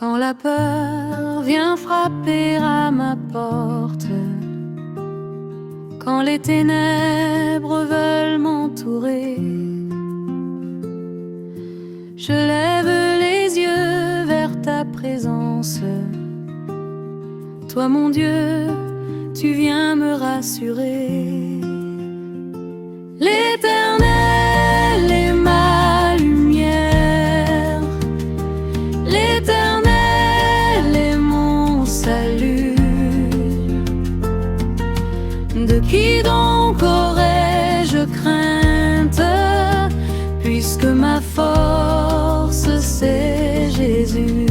Quand la peur vient frapper à ma porte, quand les ténèbres veulent m'entourer, je lève les yeux vers ta présence. Toi mon Dieu, tu viens me rassurer. L'Éternel est ma lumière, l'Éternel est mon salut. De qui donc aurais-je crainte, puisque ma force c'est Jésus.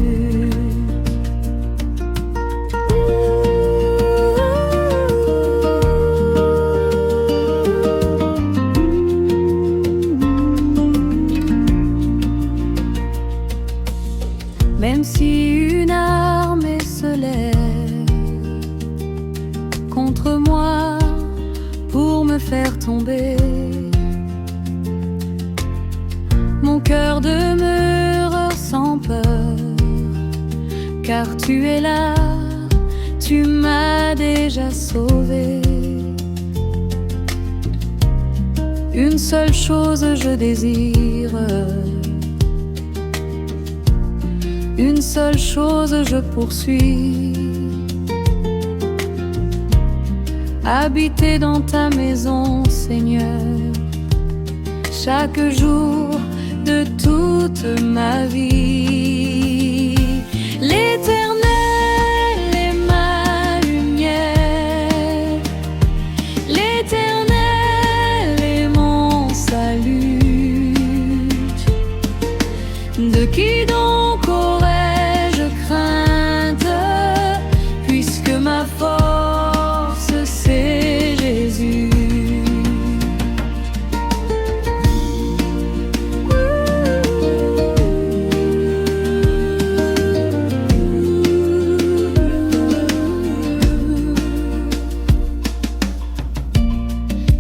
Même si une armée se lève contre moi pour me faire tomber, mon cœur demeure sans peur, car tu es là, tu m'as déjà sauvé. Une seule chose je désire, une seule chose je poursuis: habiter dans ta maison, Seigneur, chaque jour de toute ma vie. L'Éternel est ma lumière, l'Éternel est mon salut. De qui donc aurais-je crainte, puisque ma force c'est Jésus.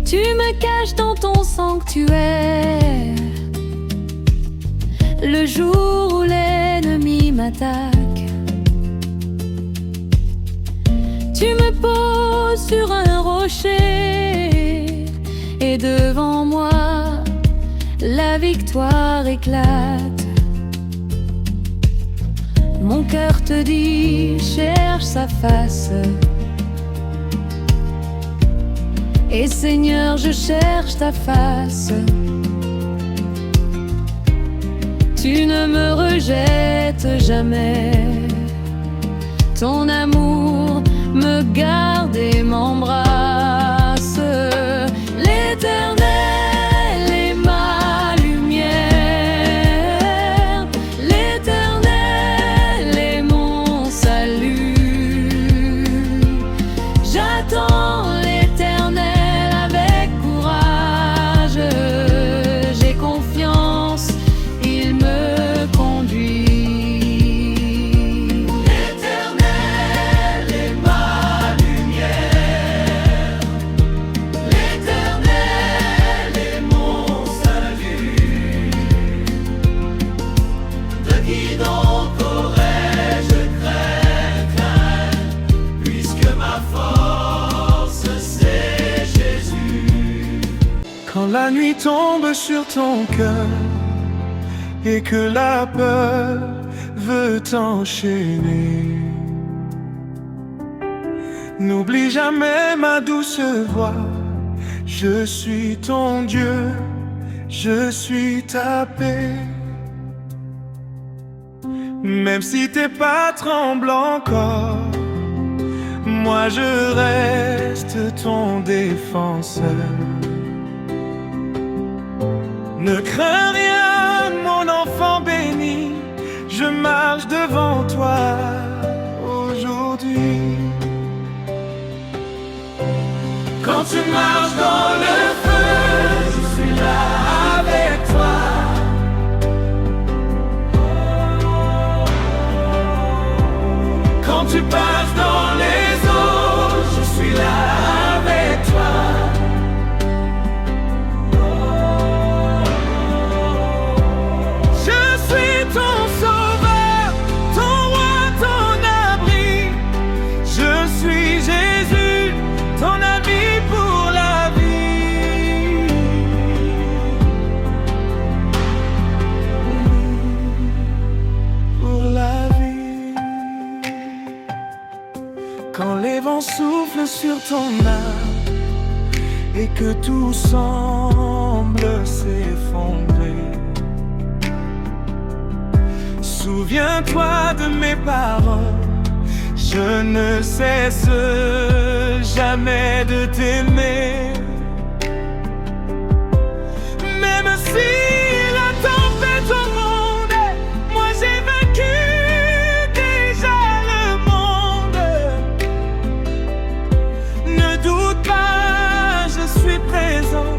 Tu me caches dans ton sanctuaire le jour où l'ennemi m'attaque. Tu me poses sur un rocher et devant moi la victoire éclate. Mon cœur te dit, cherche sa face. Et Seigneur, je cherche ta face. Tu ne me rejettes jamais. Ton amour me garde et m'embrasse. L'Éternel est ma lumière, l'Éternel est mon salut. J'attends l'Éternel avec courage. J'ai confiance, il me conduit. Quand la nuit tombe sur ton cœur et que la peur veut t'enchaîner, n'oublie jamais ma douce voix. Je suis ton Dieu, je suis ta paix. Même si tes pas tremblent encore, moi je reste ton défenseur. Ne crains rien, mon enfant béni, je marche devant toi aujourd'hui. Quand tu marches dans le feu, je suis là avec toi. Quand tu passes dans les eaux, je suis là avec toi. Je suis ton sauveur, ton roi. Quand les vents soufflent sur ton âme et que tout semble s'effondrer, souviens-toi de mes paroles. Je ne cesse jamais de t'aimer. Même si la tempête au monde, moi j'ai vaincu déjà le monde. Ne doute pas, je suis présent,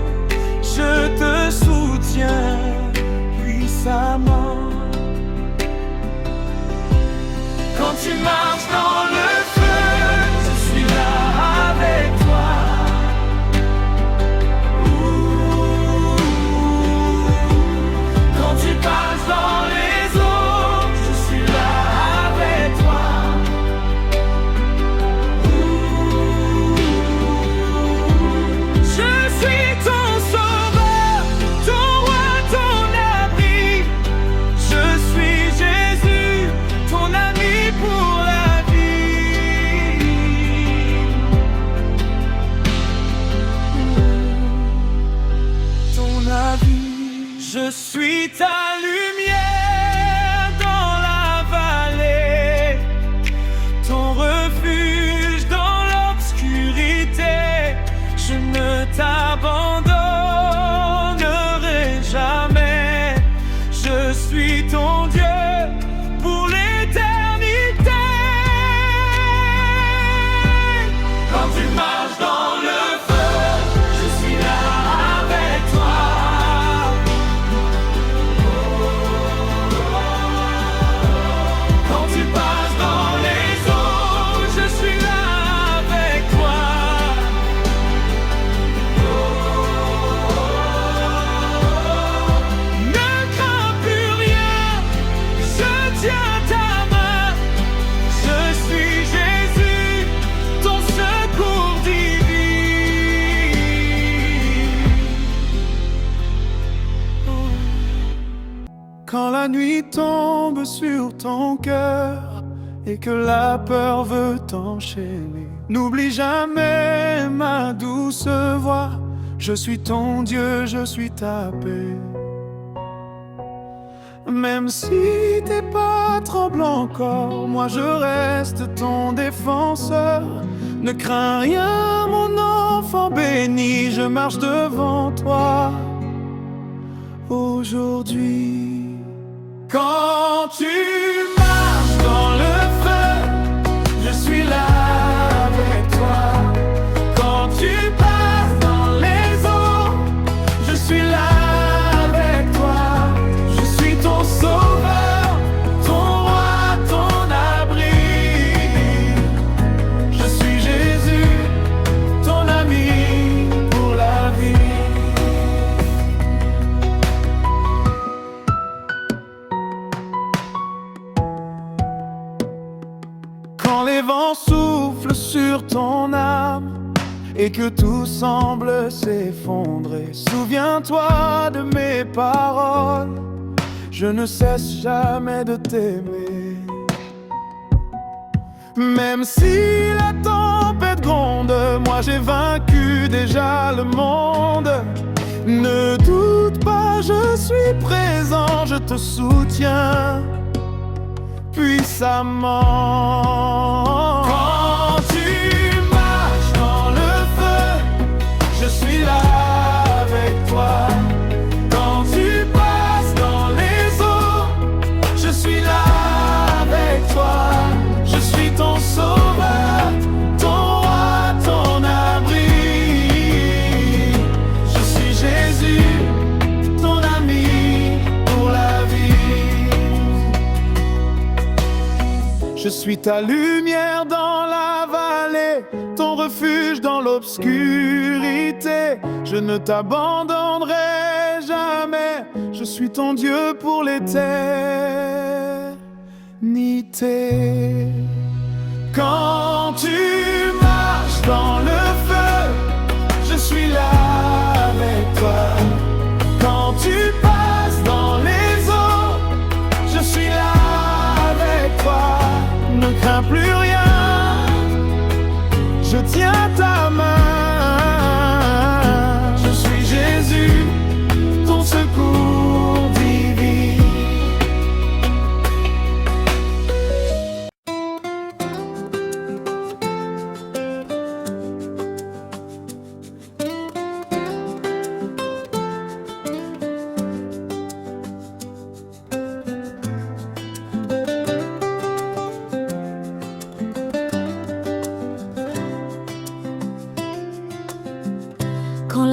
je te soutiens puissamment. Quand tu marches dans le feu, je suis là avec toi. Quand tu passes dans les eaux, je suis là avec toi. Je suis ton sauveur, ton roi, ton abri. Je suis Jésus, ton ami pour la vie. Ton avis. Je suis ta lumière dans la vallée, ton refuge dans l'obscurité. Je ne t'abandonnerai jamais. Je suis ton Dieu pour l'éternité. Quand tu marches dans le feu, je suis là avec toi. Quand tu passes dans les eaux, je suis là avec toi. Ne crains plus rien, je tiens ta main. Je suis Jésus, ton secours divin. Quand la nuit tombe sur ton cœur et que la peur veut t'enchaîner, n'oublie jamais ma douce voix. Je suis ton Dieu, je suis ta paix. Même si tes pas tremblent encore, moi je reste ton défenseur. Ne crains rien, mon enfant béni, je marche devant toi aujourd'hui. Quand tu marches dans le feu, je suis là avec toi. Quand tu passes dans les eaux, je suis là avec toi. Je suis ton sauveur, ton roi, ton abri. Je suis Jésus, ton ami pour la vie. Quand les vents soufflent sur ton âme et que tout semble s'effondrer, souviens-toi de mes paroles. Je ne cesse jamais de t'aimer. Même si la tempête gronde, moi j'ai vaincu déjà le monde. Ne doute pas, je suis présent, je te soutiens puissamment. Quand tu marches dans le feu, je suis là avec toi. Quand tu passes dans les eaux, je suis là avec toi. Je suis ton sauveur, ton roi, ton abri. Je suis Jésus, ton ami pour la vie. Je suis ta lumière dans la vallée, ton refuge dans l'obscurité. Je ne t'abandonnerai jamais, je suis ton Dieu pour l'éternité. Quand tu marches dans le feu, je suis là avec toi. Quand tu passes dans les eaux, je suis là avec toi. Ne crains plus rien,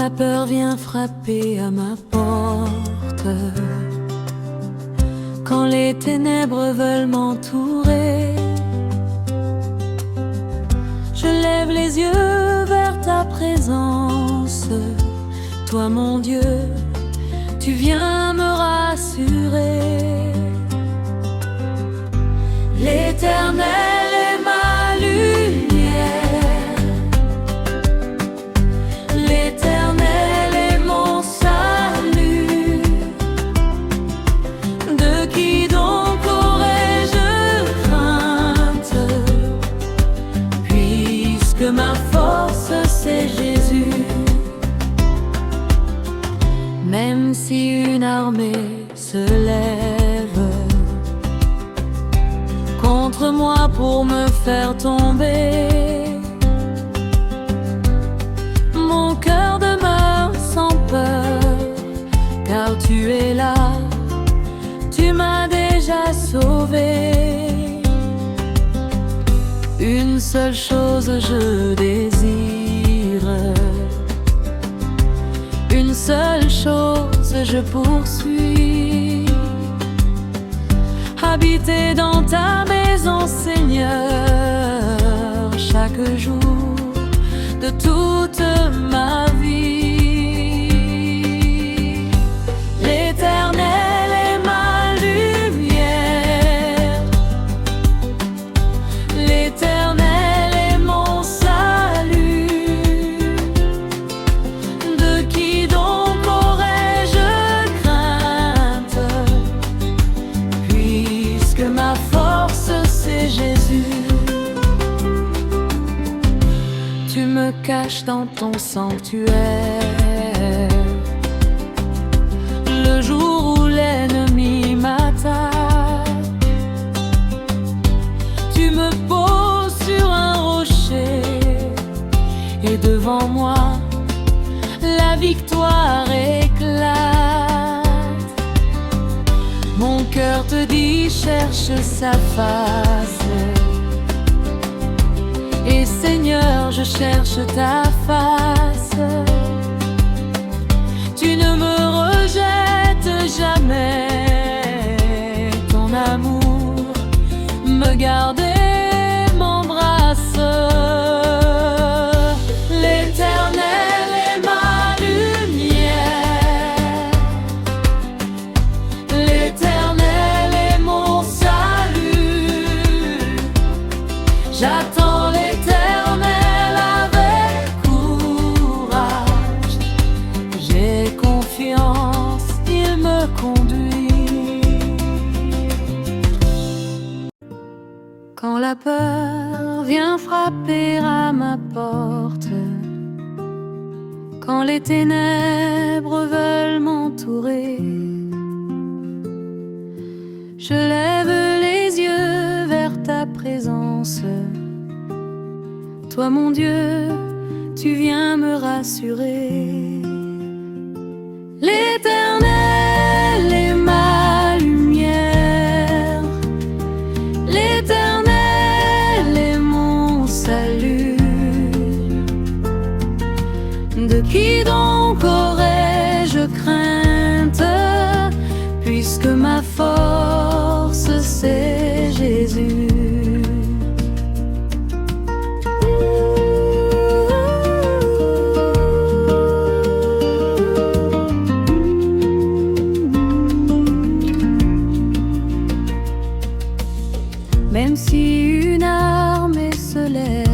la peur vient frapper à ma porte, quand les ténèbres veulent m'entourer, je lève les yeux vers ta présence. Toi mon Dieu, tu viens me rassurer. L'Éternel est ma lumière, l'Éternel est mon salut. De qui donc aurais-je crainte, puisque ma force c'est Jésus. Même si une armée se lève contre moi pour me faire tomber, mon cœur demeure sans peur, car tu es là, tu m'as déjà sauvé. Une seule chose je désire, une seule chose je poursuis, habiter dans ta maison, Seigneur, chaque jour de toute ma vie. L'Éternel est ma lumière, l'Éternel est mon salut. De qui donc aurais-je crainte, puisque ma force c'est Jésus. Tu me caches dans ton sanctuaire, le jour où l'ennemi m'attaque. Tu me poses sur un rocher, et devant moi la victoire éclate. Mon cœur te dit cherche sa face, et Seigneur je cherche ta face. Tu ne me rejettes jamais, ton amour me garde et m'embrasse. L'Éternel est ma lumière, l'Éternel est mon salut. J'attends l'Éternel avec courage, j'ai confiance, il me conduit. Quand la peur vient frapper à ma porte, quand les ténèbres veulent m'entourer, je lève les yeux vers ta présence. Toi mon Dieu, tu viens me rassurer. L'Éternel est ma lumière, l'Éternel est mon salut. De qui donc aurais-je crainte, puisque ma force c'est Jésus. Même si une armée se lève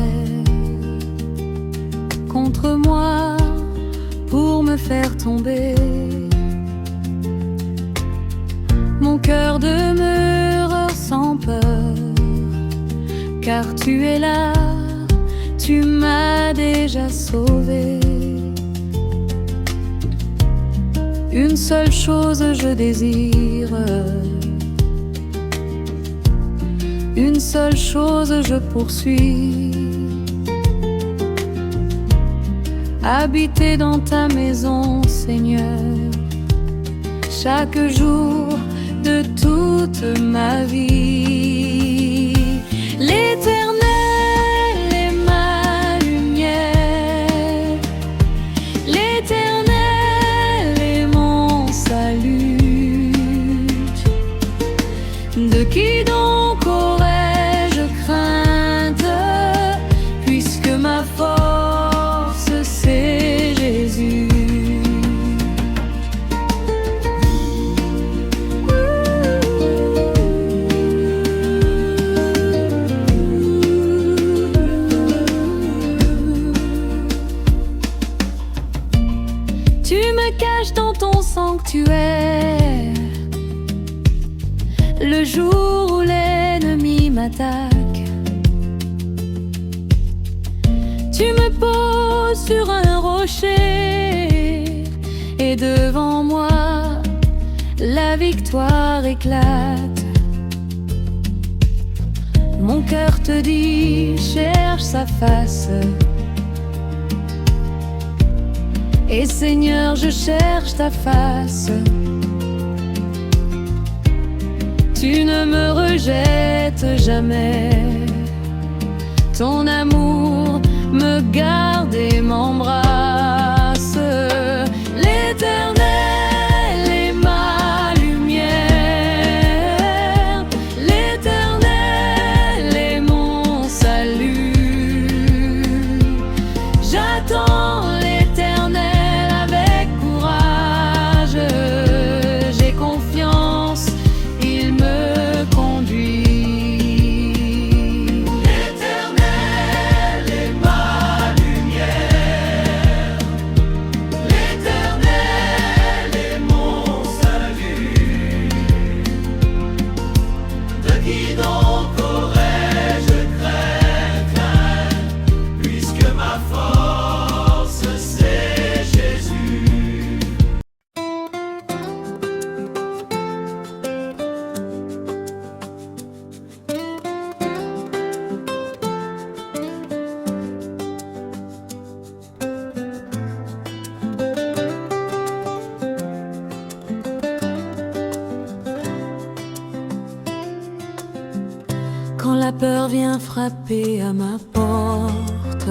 contre moi pour me faire tomber, mon cœur demeure sans peur, car tu es là, tu m'as déjà sauvé. Une seule chose je désire, une seule chose je poursuis, habiter dans ta maison, Seigneur, chaque jour de toute ma vie. L'Éternel est ma lumière, l'Éternel sanctuaire. Le jour où l'ennemi m'attaque, tu me poses sur un rocher et devant moi la victoire éclate. Mon cœur te dit, cherche sa face. Et Seigneur, je cherche ta face. Tu ne me rejettes jamais. Ton amour me garde et m'embrasse. L'Éternel est ma lumière. L'Éternel est mon salut. J'attends l'Éternel avec courage. J'ai confiance, il me conduit. L'Éternel est ma lumière. L'Éternel est mon salut. De qui donc aurais-je crainte, puisque ma force c'est Jésus. Quand la peur vient frapper à ma porte,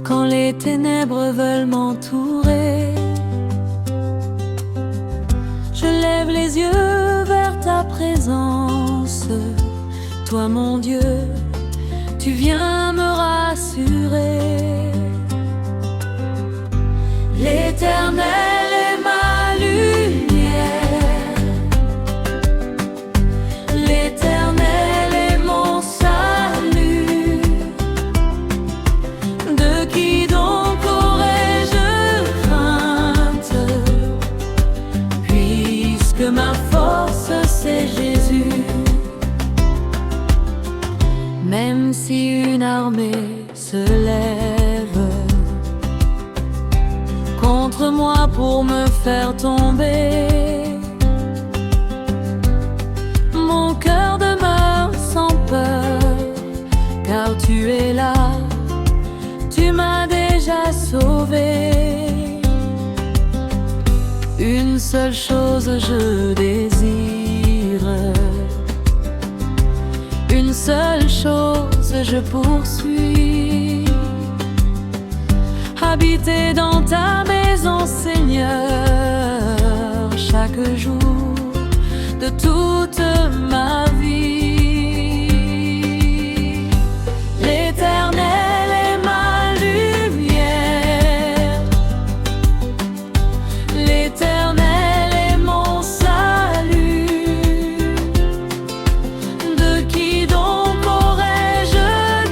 quand les ténèbres veulent m'entourer, je lève les yeux vers ta présence. Toi mon Dieu, tu viens me rassurer. L'Éternel est ma lumière. L'Éternel est mon salut. De qui donc aurais-je crainte, puisque ma force c'est Jésus. Même si une armée se lève contre moi pour me faire tomber, mon cœur demeure sans peur, car tu es là, tu m'as déjà sauvé. Une seule chose je désire, une seule chose je poursuis: habiter dans ta maison, Seigneur, chaque jour de toute ma vie. L'Éternel est ma lumière. L'Éternel est mon salut. De qui donc aurais-je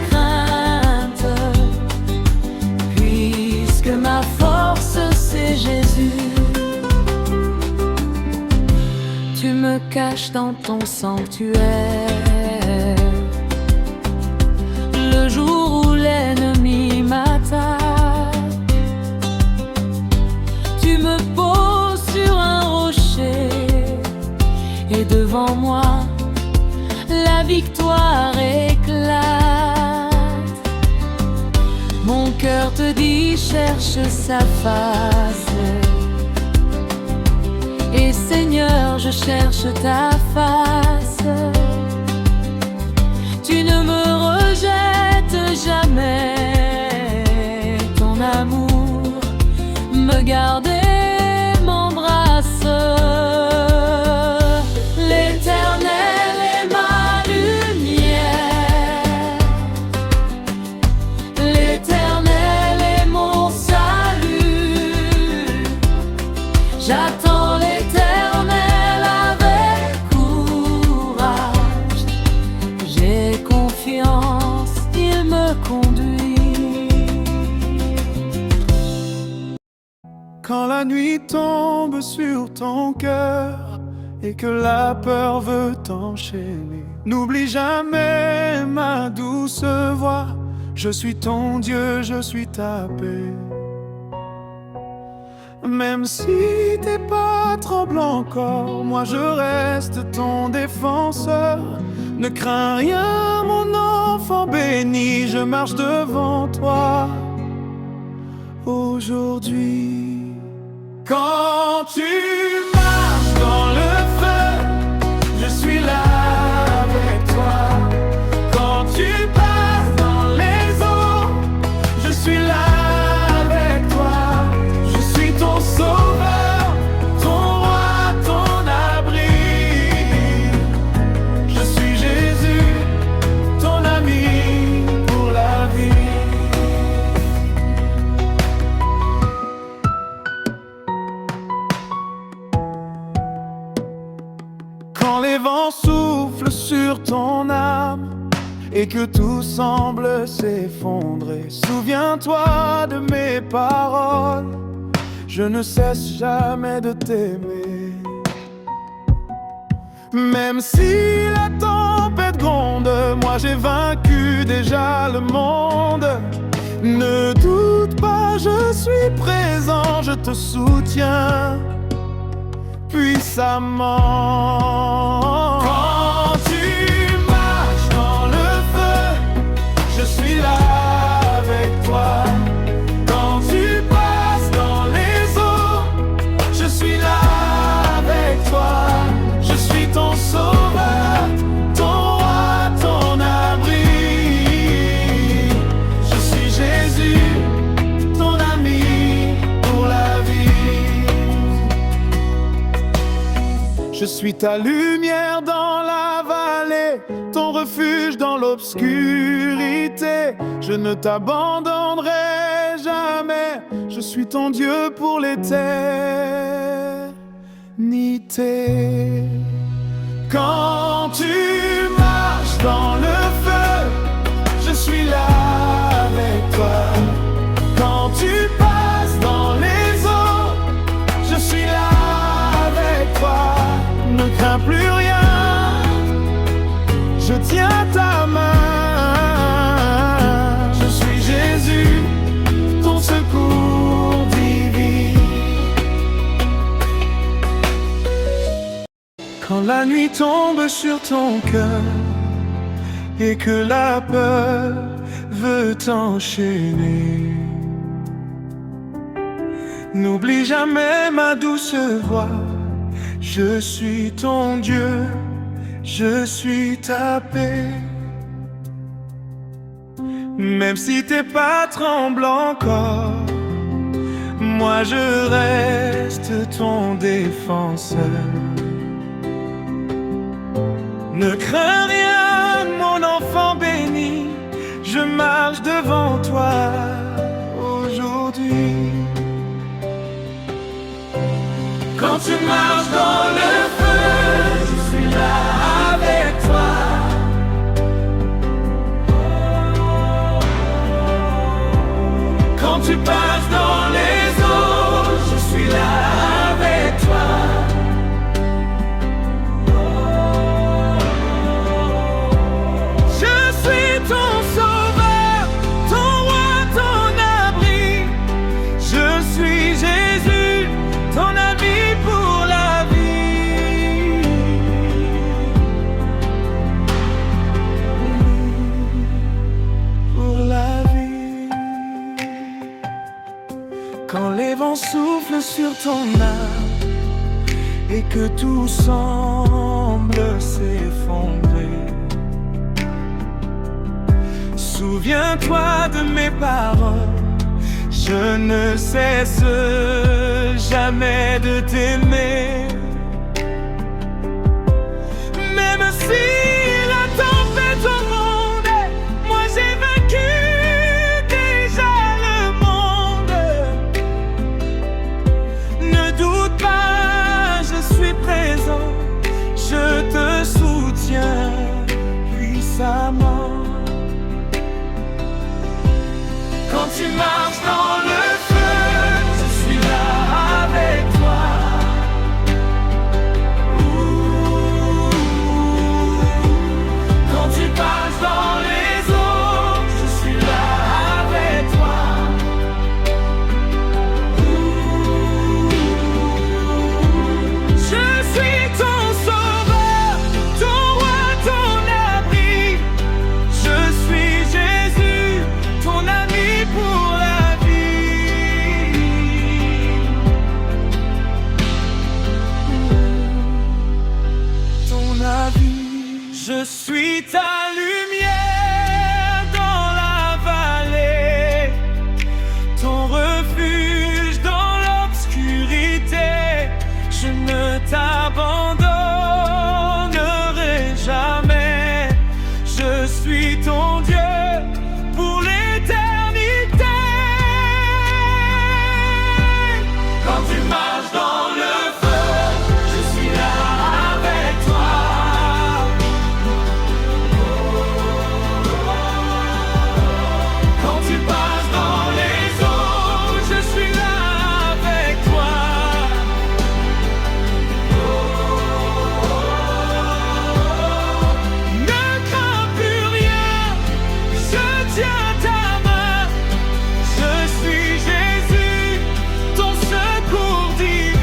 crainte, puisque ma force c'est Jésus. Tu me caches dans ton sanctuaire. Le jour où l'ennemi m'attaque, tu me poses sur un rocher et devant moi la victoire éclate. Mon cœur te dit, cherche sa face. Et Seigneur, je cherche ta face. Tu ne me rejettes jamais. Ton amour me garde et m'embrasse. L'Éternel est ma lumière. L'Éternel est mon salut. J'attends l'Éternel avec courage. J'ai confiance, il me conduit. Quand la nuit tombe sur ton cœur et que la peur veut t'enchaîner, n'oublie jamais ma douce voix. Je suis ton Dieu, je suis ta paix. Même si tes pas tremblent encore, moi je reste ton défenseur. Ne crains rien, mon enfant béni, je marche devant toi aujourd'hui. Quand tu marches dans le feu, je suis là avec toi. Quand tu passes dans les eaux, je suis là avec toi. Je suis ton sauveur, ton roi, ton abri. Je suis Jésus, ton ami pour la vie. Quand les vents soufflent sur ton âme et que tout semble s'effondrer, souviens-toi de mes paroles. Je ne cesse jamais de t'aimer. Même si la tempête gronde, moi j'ai vaincu déjà le monde. Ne doute pas, je suis présent, je te soutiens puissamment. Quand tu marches dans le feu, je suis là avec toi. Quand tu passes dans les eaux, je suis là avec toi. Je suis ton sauveur, ton roi, ton abri. Je suis Jésus, ton ami pour la vie. Je suis ta lumière dans la vallée, ton refuge dans l'obscurité. Je ne t'abandonnerai jamais, je suis ton Dieu pour l'éternité. Quand tu marches dans le feu, je suis là avec toi. Quand tu passes dans les eaux, je suis là avec toi. Ne crains plus rien, je tiens ta main. Je suis Jésus, ton secours divin. Quand la nuit tombe sur ton cœur et que la peur veut t'enchaîner, n'oublie jamais ma douce voix. Je suis ton Dieu, je suis ta paix. Même si tes pas tremblent encore, moi je reste ton défenseur. Ne crains rien, mon enfant béni, je marche devant toi aujourd'hui. Quand tu marches dans le feu, je suis là avec toi. Quand tu passes dans les eaux, je suis là avec toi. Je suis ton sauveur, ton roi, ton abri. Je suis Jésus, ton ami pour la vie. Pour la vie. Quand les vents soufflent sur ton âme et que tout semble s'effondrer, souviens-toi de mes paroles. Je ne cesse jamais de t'aimer. Même si la tempête gronde, moi j'ai vaincu déjà le monde. Ne doute pas, je suis présent, je te soutiens puissamment. Quand tu marches dans le feu, je suis là suis ta lumière dans la vallée, ton refuge dans l'obscurité. Je ne t'abandonnerai jamais. Je suis ton Dieu pour l'éternité. Quand tu marches dans le feu, je suis là avec toi. Quand tu passes dans les eaux, je suis là avec toi. Ne crains plus rien, je tiens ta main. Je suis Jésus, ton secours divin.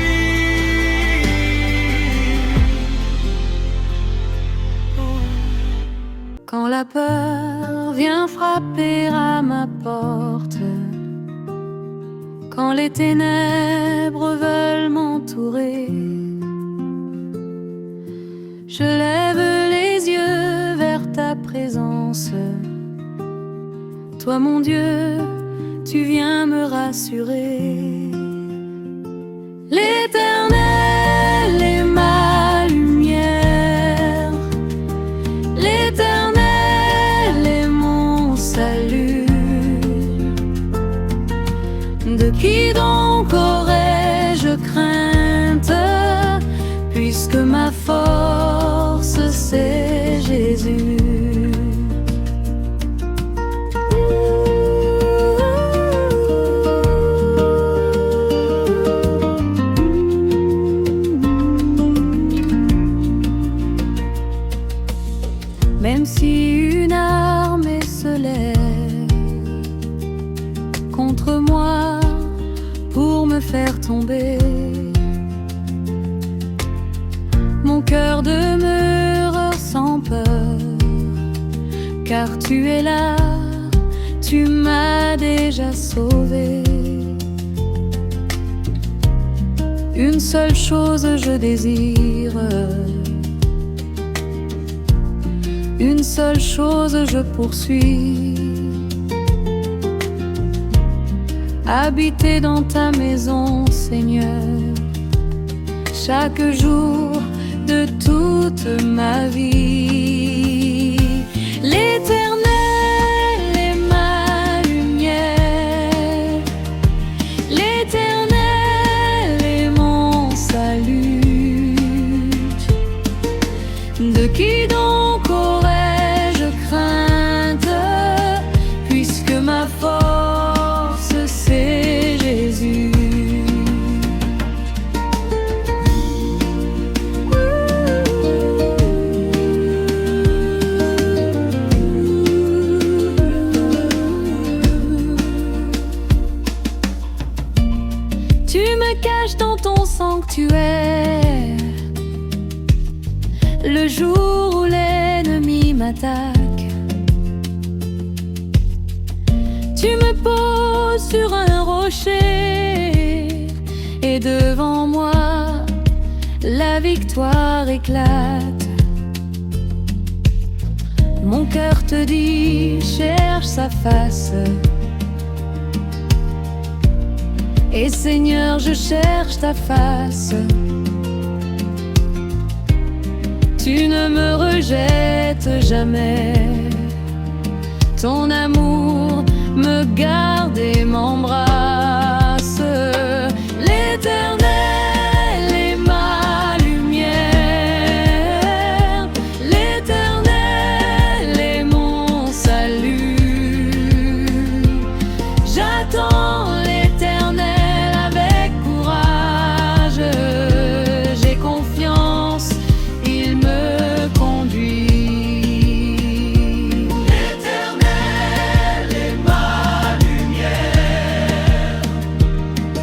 Quand la peur vient frapper à ma porte, quand les ténèbres veulent m'entourer, je lève les yeux vers ta présence. Toi mon Dieu, tu viens me rassurer. L'Éternel est ma lumière, l'Éternel est mon salut. De qui donc aurais-je crainte, puisque ma force c'est Jésus. Même si une armée se lève contre moi pour me faire tomber, mon cœur demeure sans peur, car tu es là, tu m'as déjà sauvé. Une seule chose je désire, une seule chose je poursuis: habiter dans ta maison, Seigneur, chaque jour de toute ma vie. L'Éternel est ma lumière, l'Éternel est mon salut. De qui donc aurais-je crainte, puisque ma force c'est Jésus. Tu me caches dans ton sanctuaire, le jour où l'ennemi m'attaque. Tu me poses sur un rocher, et devant moi la victoire éclate. Mon cœur te dit, cherche sa face. Et Seigneur, je cherche ta face. Tu ne me rejettes jamais. Ton amour me garde et m'embrasse. L'Éternel est ma lumière, l'Éternel est mon salut. J'attends l'Éternel avec courage. J'ai confiance, il me conduit. L'Éternel est ma lumière,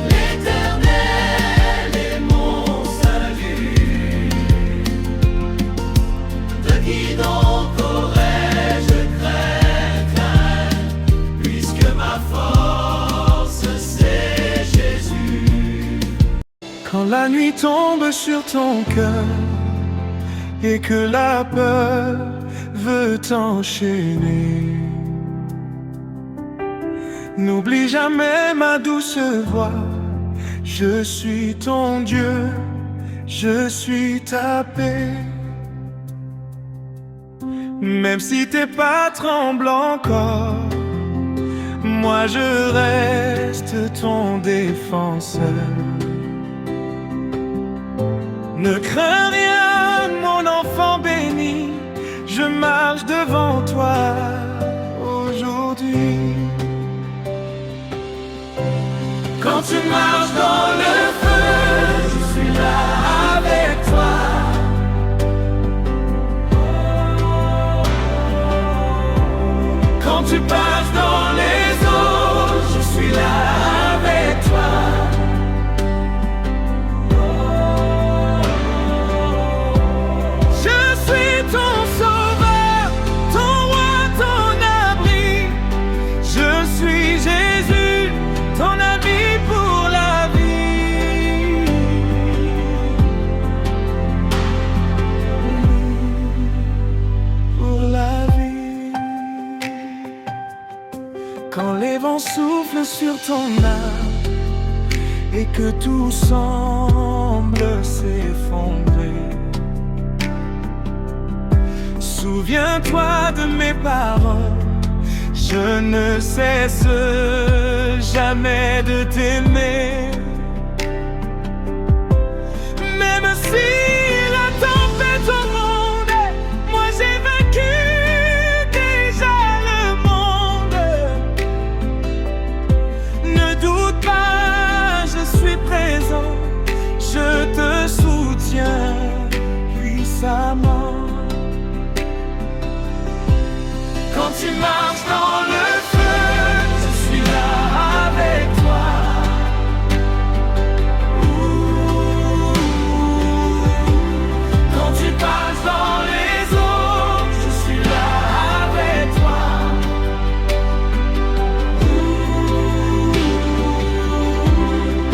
l'Éternel est mon salut. De qui donc aurais-je crainte, puisque ma force c'est Jésus. Quand la nuit tombe sur ton cœur et que la peur t'enchaîner. N'oublie jamais ma douce voix. Je suis ton Dieu, je suis ta paix. Même si tes pas tremblent encore, moi je reste ton défenseur. Ne crains rien, mon enfant béni, je marche devant toi aujourd'hui. Quand tu marches dans le feu, je suis là avec toi. Quand tu passes dans les eaux, je suis là avec toi. Je suis ton sauveur, ton roi, ton abri. Je suis Jésus, ton ami pour la vie. Pour la vie. Quand les vents soufflent sur ton âme et que tout semble s'effondrer, souviens-toi de mes paroles. Je ne cesse jamais de t'aimer. Même si la tempête au monde, moi j'ai vaincu déjà le monde. Ne doute pas, je suis présent, je te soutiens puissamment. Quand tu marches dans le feu, je suis là avec toi. Quand tu passes dans les eaux, je suis là avec toi.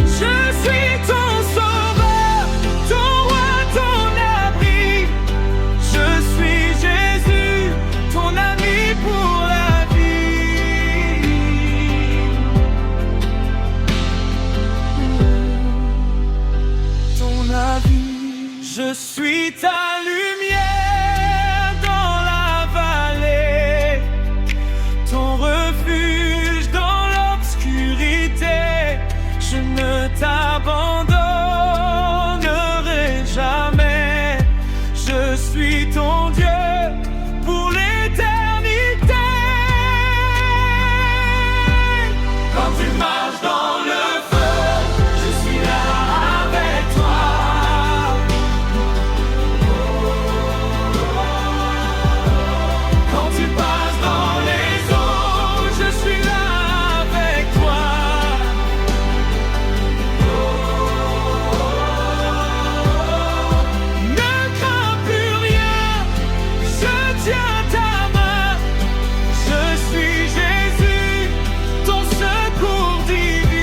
Je suis ton sauveur, ton roi, ton abri. Je suis Jésus, ton ami pour la vie. Ton avis, je suis ta lumière dans la vallée, ton refuge dans l'obscurité. Je ne t'abandonnerai jamais. Je suis ton Dieu pour l'éternité. Quand tu marches dans le feu, je suis là avec toi. Quand tu passes dans les eaux, je suis là avec toi. Ne crains plus rien, je tiens ta main. Je suis Jésus, ton secours divin.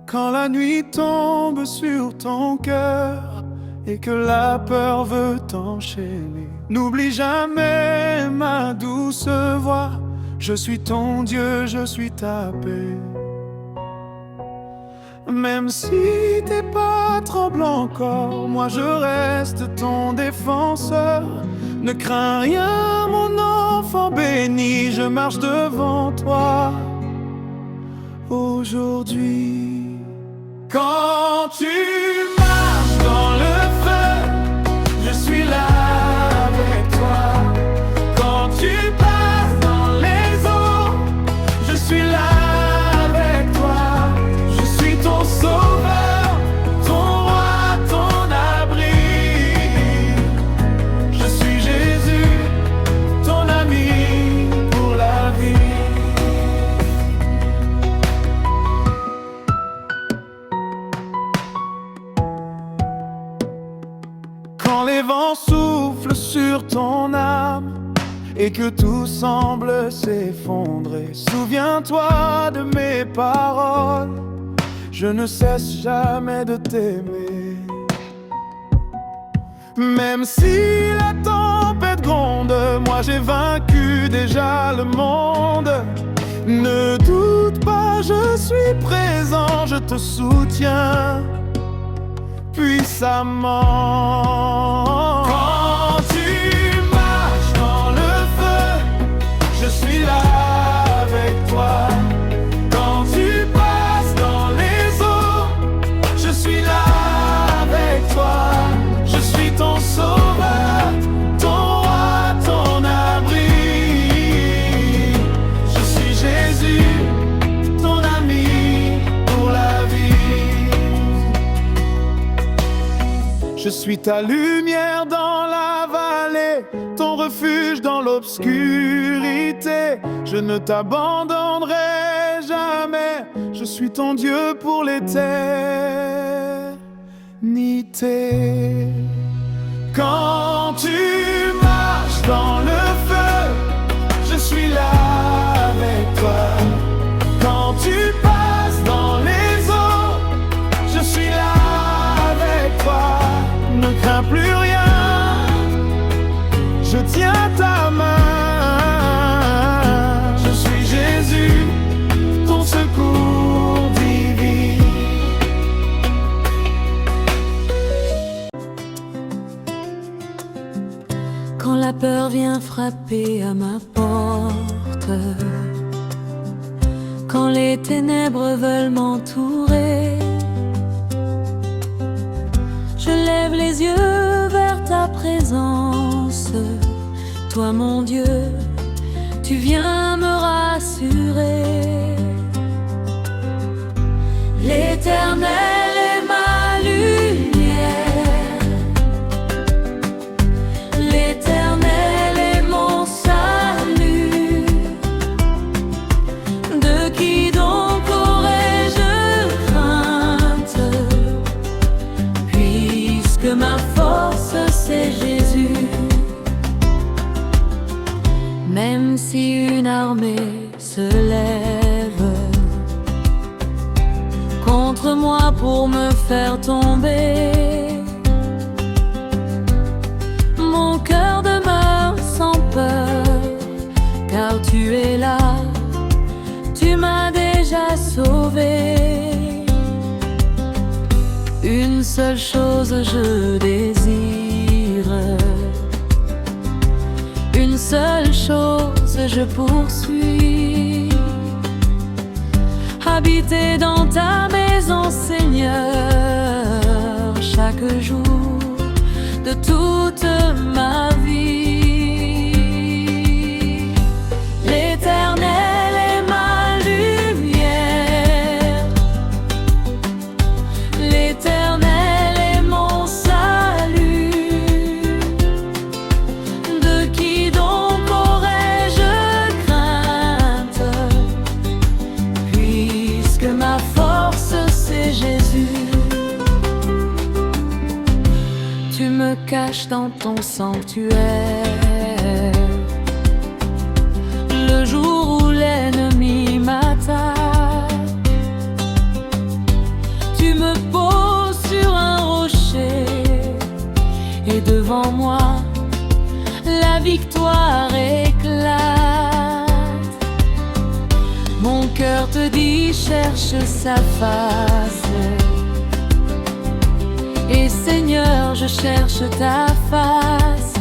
Quand la nuit tombe sur ton cœur et que la peur veut t'enchaîner, n'oublie jamais ma douce voix. Je suis ton Dieu, je suis ta paix. Même si tes pas tremblent encore, moi je reste ton défenseur. Ne crains rien, mon enfant béni, je marche devant toi aujourd'hui. Quand tu marches dans le feu, je suis là avec toi. Quand tu passes dans les eaux, je suis là avec toi. Je suis ton sauveur, ton roi, ton abri. Je suis Jésus, ton ami pour la vie. Quand les vents soufflent sur ton âme et que tout semble s'effondrer, souviens-toi de mes paroles. Je ne cesse jamais de t'aimer. Même si la tempête gronde, moi j'ai vaincu déjà le monde. Ne doute pas, je suis présent, je te soutiens puissamment. Quand tu marches dans le feu, je suis là avec toi. Quand tu passes dans les eaux, je suis là avec toi. Je suis ton sauveur, ton roi, ton abri. Je suis Jésus, ton ami pour la vie. Je suis ta lumière dans la vallée, ton refuge dans l'obscurité. Je ne t'abandonnerai jamais, je suis ton Dieu pour l'éternité. Quand tu marches dans le feu, je suis là avec toi. Quand tu passes dans les eaux, je suis là avec toi. Ne crains plus rien, je tiens ta main. Je suis Jésus, ton secours divin. Quand la peur vient frapper à ma porte, quand les ténèbres veulent m'entourer, je lève les yeux vers ta présence. Toi mon Dieu, tu viens me rassurer. L'Éternel est ma lumière, l'Éternel est mon salut. De qui donc aurais-je crainte, puisque ma force c'est Jésus. Même si une armée se lève contre moi pour me faire tomber, mon cœur demeure sans peur, car tu es là, tu m'as déjà sauvé. Une seule chose je désire, une seule chose je poursuis: habiter dans ta maison, Seigneur, chaque jour de toute ma vie. L'Éternel est ma lumière, l'Éternel est mon salut. De qui donc aurais-je crainte, puisque ma force c'est Jésus. Tu me caches dans ton sanctuaire, le jour où l'ennemi m'attaque. Tu me poses sur un rocher, et devant moi la victoire éclate. Mon cœur te dit cherche sa face, et Seigneur je cherche ta face.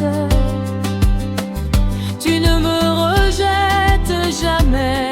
Tu ne me rejettes jamais,